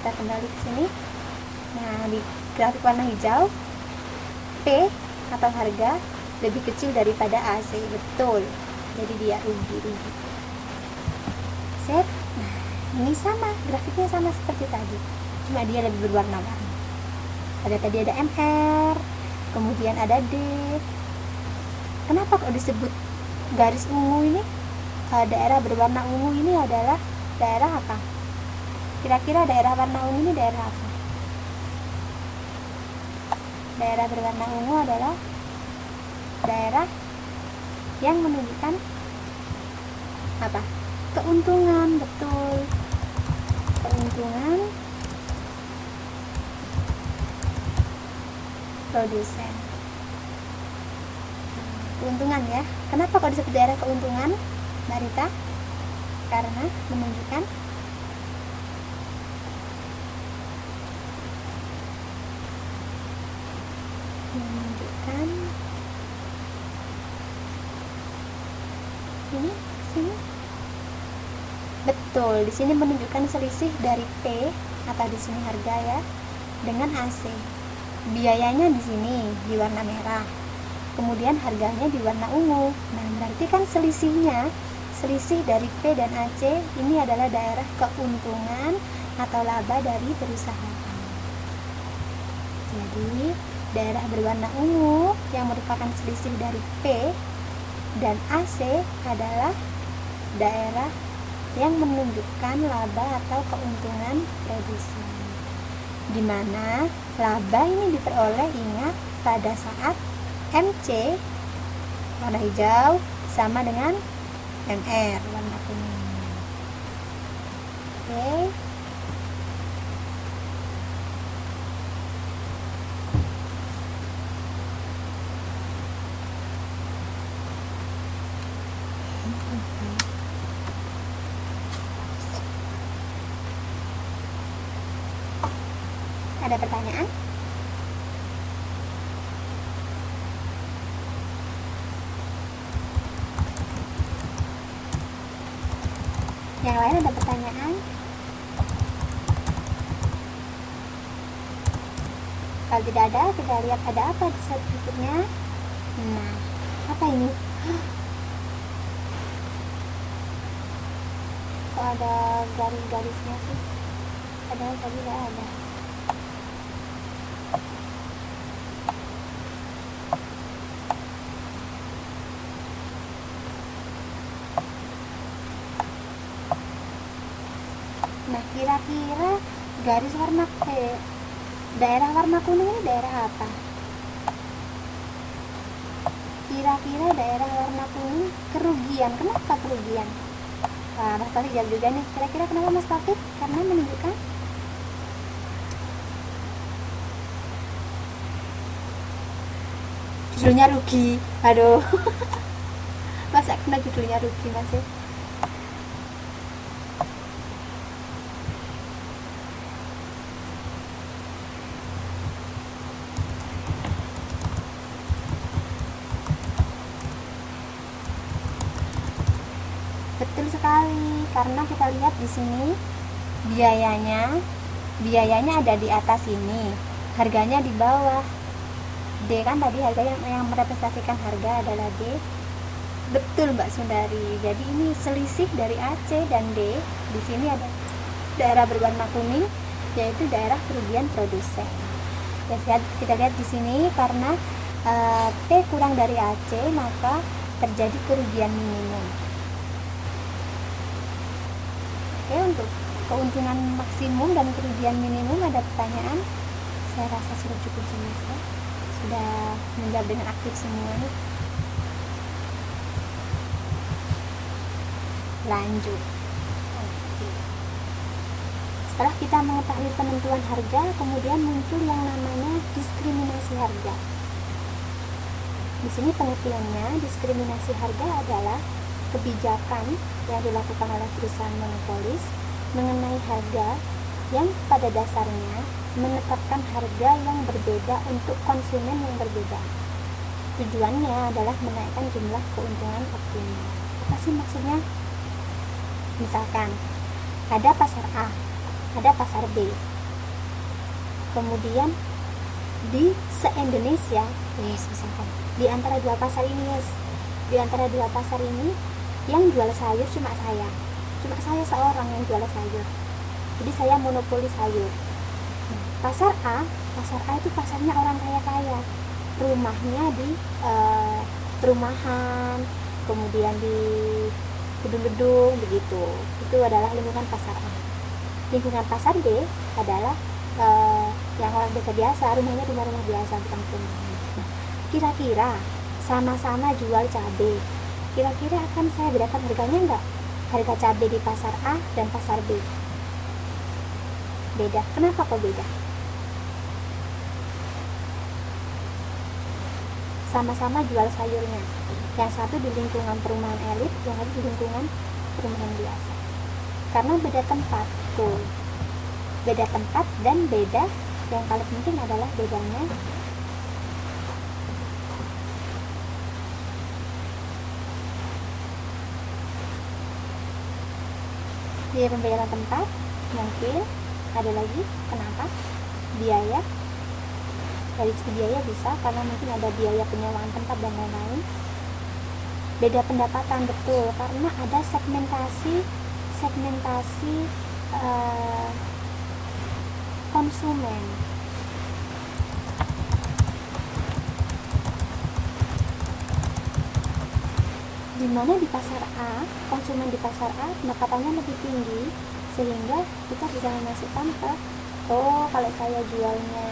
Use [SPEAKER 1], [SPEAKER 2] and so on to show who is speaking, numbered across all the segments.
[SPEAKER 1] Kita kembali ke sini. Nah, di grafik warna hijau, P atau harga lebih kecil daripada AC. Betul. Jadi dia rugi. Set. Nah, ini sama, grafiknya sama seperti tadi. Cuma dia lebih berwarna-warni. Tadi ada MR, kemudian ada D. Kenapa kok disebut garis ungu ini? Daerah berwarna ungu ini adalah daerah apa? Kira-kira daerah warna ungu ini daerah apa? Daerah berwarna ungu adalah daerah yang menunjukkan apa? Keuntungan. Betul. Keuntungan produsen. Keuntungan ya. Kenapa kok disebut daerah keuntungan, Mbak Rita? Karena menunjukkan ini sini. Betul, di sini menunjukkan selisih dari P atau di sini harga ya dengan AC. Biayanya di sini di warna merah. Kemudian harganya di warna ungu. Nah, berarti kan selisih dari P dan AC ini adalah daerah keuntungan atau laba dari perusahaan. Jadi, daerah berwarna ungu yang merupakan selisih dari P dan AC adalah daerah yang menunjukkan laba atau keuntungan produsen. Di mana laba ini diperoleh, ingat, pada saat MC warna hijau sama dengan MR warna kuning. Oke. Ada pertanyaan? Yang lain ada pertanyaan? Kalau tidak ada, kita lihat ada apa di slide berikutnya. Nah, apa ini? Kok ada garis-garisnya sih? Padahal tadi tidak ada. Nah, kira-kira garis warna daerah warna kuning ini daerah apa? Kira-kira daerah warna kuning kerugian. Kenapa kerugian? Nah, Mas Taufik jawab juga nih. Kira-kira kenapa Mas Taufik? Karena menunjukkan judulnya rugi. Aduh. Masa kena judulnya rugi Mas ya? Betul sekali, karena kita lihat di sini biayanya ada di atas ini, harganya di bawah. D kan tadi harga yang merepresentasikan harga adalah D. Betul Mbak Sundari. Jadi ini selisih dari AC dan D. Di sini ada daerah berwarna kuning, yaitu daerah kerugian produsen. Ya, kita lihat di sini karena P kurang dari AC, maka terjadi kerugian minimum. Oke, untuk keuntungan maksimum dan kerugian minimum ada pertanyaan? Saya rasa sudah cukup jelas ya. Sudah menjawab dengan aktif semua nih. Lanjut. Oke. Setelah kita mengetahui penentuan harga, kemudian muncul yang namanya diskriminasi harga. Di sini pengertiannya, diskriminasi harga adalah kebijakan yang dilakukan oleh perusahaan monopolis mengenai harga yang pada dasarnya menetapkan harga yang berbeda untuk konsumen yang berbeda. Tujuannya adalah menaikkan jumlah keuntungan optimal. Apa sih maksudnya? Misalkan ada pasar A, ada pasar B. Kemudian di se-Indonesia, misalkan di antara dua pasar ini, yang jual sayur cuma saya seorang yang jual sayur. Jadi saya monopoli sayur. Pasar A itu pasarnya orang kaya, rumahnya di perumahan, kemudian di gedung-gedung begitu. Itu adalah lingkungan pasar A. Lingkungan pasar B adalah yang orang biasa, rumahnya rumah biasa, bukan perumahan. Kira-kira sama-sama jual cabai, kira-kira akan saya bedakan harganya enggak? Harga cabai di pasar A dan pasar B beda. Kenapa kok beda? Sama-sama jual sayurnya, yang satu di lingkungan perumahan elit, yang satu di lingkungan perumahan biasa. Karena beda tempat tuh, beda tempat dan beda yang paling penting adalah bedanya biaya pembayaran tempat, mungkin ada lagi kenapa biaya. Dari segi biaya bisa karena mungkin ada biaya penyewaan tempat dan lain-lain. Beda pendapatan, betul, karena ada segmentasi konsumen. Dimana di pasar A, konsumen di pasar A pendapatannya lebih tinggi, sehingga kita bisa memasukkan ke, oh kalau saya jualnya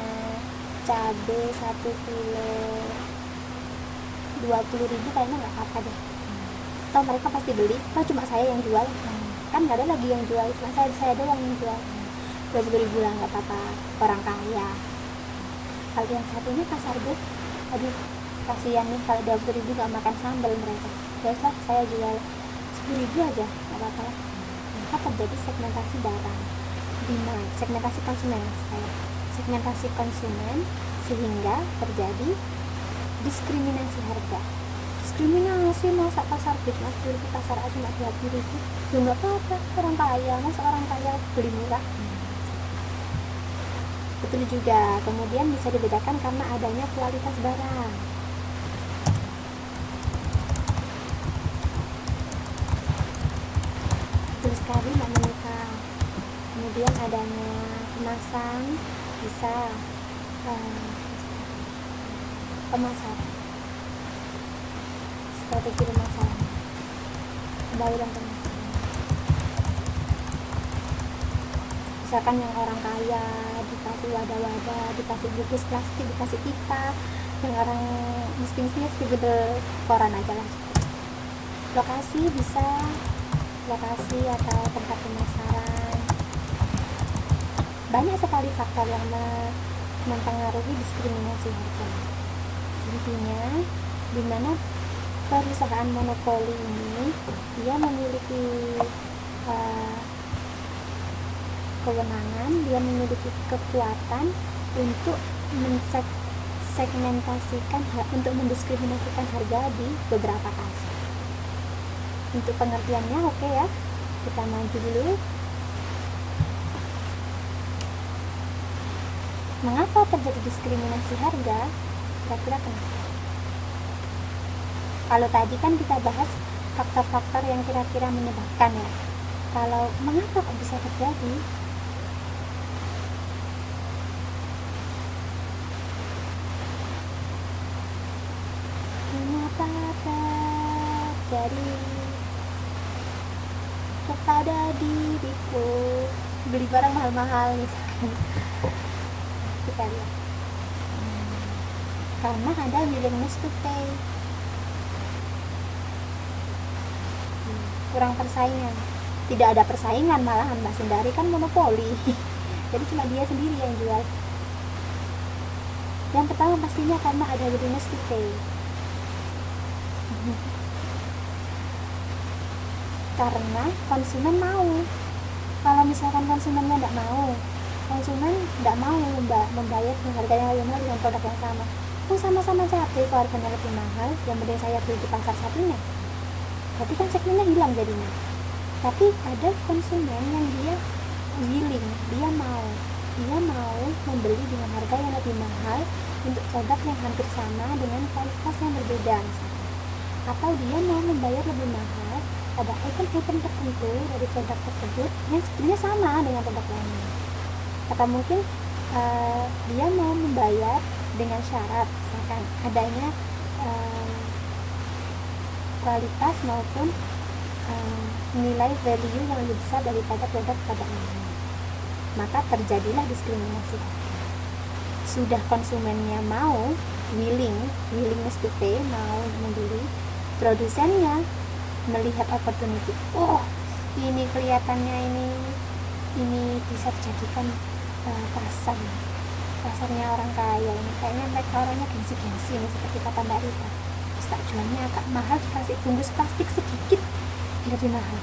[SPEAKER 1] cabai 1 kilo 20.000 kayaknya nggak apa-apa deh, atau mereka pasti beli, atau cuma saya yang jual, kan nggak ada lagi yang jual, cuma saya doang yang jual, 20.000 lah nggak apa-apa, orang kaya. Kalau yang satunya pasar B, aduh kasihan nih kalau 20.000 nggak makan sambal mereka, biaslah saya jual 10.000 aja nggak apa-apa. Maka terjadi segmentasi barang, segmentasi konsumen, sehingga terjadi diskriminasi harga. Diskriminasi, masa pasar B cuma 10.000, pasar A cuma 20.000, ya nggak apa-apa, orang kaya, masa orang kaya beli murah. Betul juga. Kemudian bisa dibedakan karena adanya kualitas barang. Betul sekali Mbak Monika. Kemudian adanya kemasan, bisa pemasaran, strategi pemasaran, pembayaran pemasaran. Misalkan yang orang kaya dikasih wadah-wadah, dikasih bungkus plastik, dikasih pita, yang orang miskin-miskin dibedel koran aja lah. Lokasi bisa, lokasi atau tempat pemasaran. Banyak sekali faktor yang mempengaruhi diskriminasi harga. Intinya, di mana perusahaan monopoli ini dia memiliki kewenangan, dia memiliki kekuatan untuk mensegmentasikan, untuk mendiskriminasikan harga di beberapa pasar. Untuk pengertiannya, oke ya, kita maju dulu. Mengapa terjadi diskriminasi harga? Kira-kira kenapa? Kalau tadi kan kita bahas faktor-faktor yang kira-kira menyebabkan ya. Kalau mengapa kok bisa terjadi? Mengapa terjadi kepada diriku? Beli barang mahal-mahal misalkan. Kita lihat. Karena ada willingness to pay. Kurang persaingan. Tidak ada persaingan, malahan Mbak Sundari kan monopoli. Jadi cuma dia sendiri yang jual. Yang pertama pastinya karena ada willingness to pay. Karena konsumen mau. Kalau misalkan konsumennya tidak mau, konsumen tidak mau membayar harganya lebih mahal dengan produk yang sama. Sama-sama cabai, kalau harganya lebih mahal, yang mending saya beli di pasar satunya. Berarti kan segmennya hilang jadinya. Tapi ada konsumen yang dia willing, dia mau membeli dengan harga yang lebih mahal untuk produk yang hampir sama dengan kualitas yang berbeda misalnya. Atau dia mau membayar lebih mahal pada item-item tertentu dari produk tersebut yang sebenarnya sama dengan produk lainnya. Atau mungkin dia mau membayar dengan syarat misalkan adanya kualitas maupun nilai value yang lebih besar daripada produk lainnya. Maka terjadilah diskriminasi. Sudah konsumennya mau willingness to pay, mau membeli, produsennya melihat opportunity, oh ini kelihatannya ini bisa dijadikan pasarnya orang kaya ini, kayaknya mereka orangnya gengsi ini, seperti kata Mbak Rita, terus tak jualnya agak mahal, dikasih bungkus plastik sedikit lebih mahal.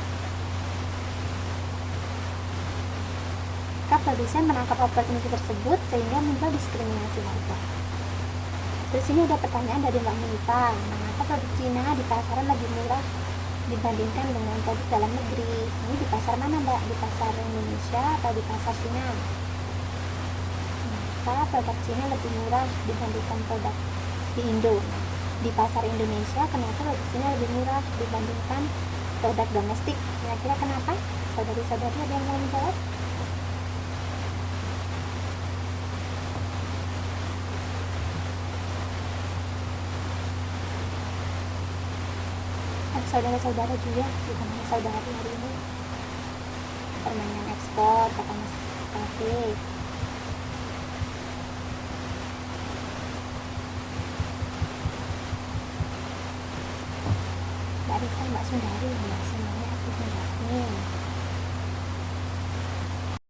[SPEAKER 1] Maka produsen menangkap opportunity tersebut sehingga muncul diskriminasi harga. Terus ini ada pertanyaan dari Mbak Munita, mengapa produk Cina di pasaran lebih murah dibandingkan dengan produk dalam negeri? Ini di pasar mana Mbak? Di pasar Indonesia atau di pasar Cina? Maka produk Cina lebih murah dibandingkan produk di Indo. Di pasar Indonesia, kenapa produk Cina lebih murah dibandingkan produk domestik? Kira-kira kenapa? Saudari-saudari ada yang mau menjawab? Saudara-saudara juga, bukan hanya saudari hari ini. Permainan ekspor, kata Mas Taufik. Mbak Rita, Mbak Sundari, ya semuanya aku menjawabnya.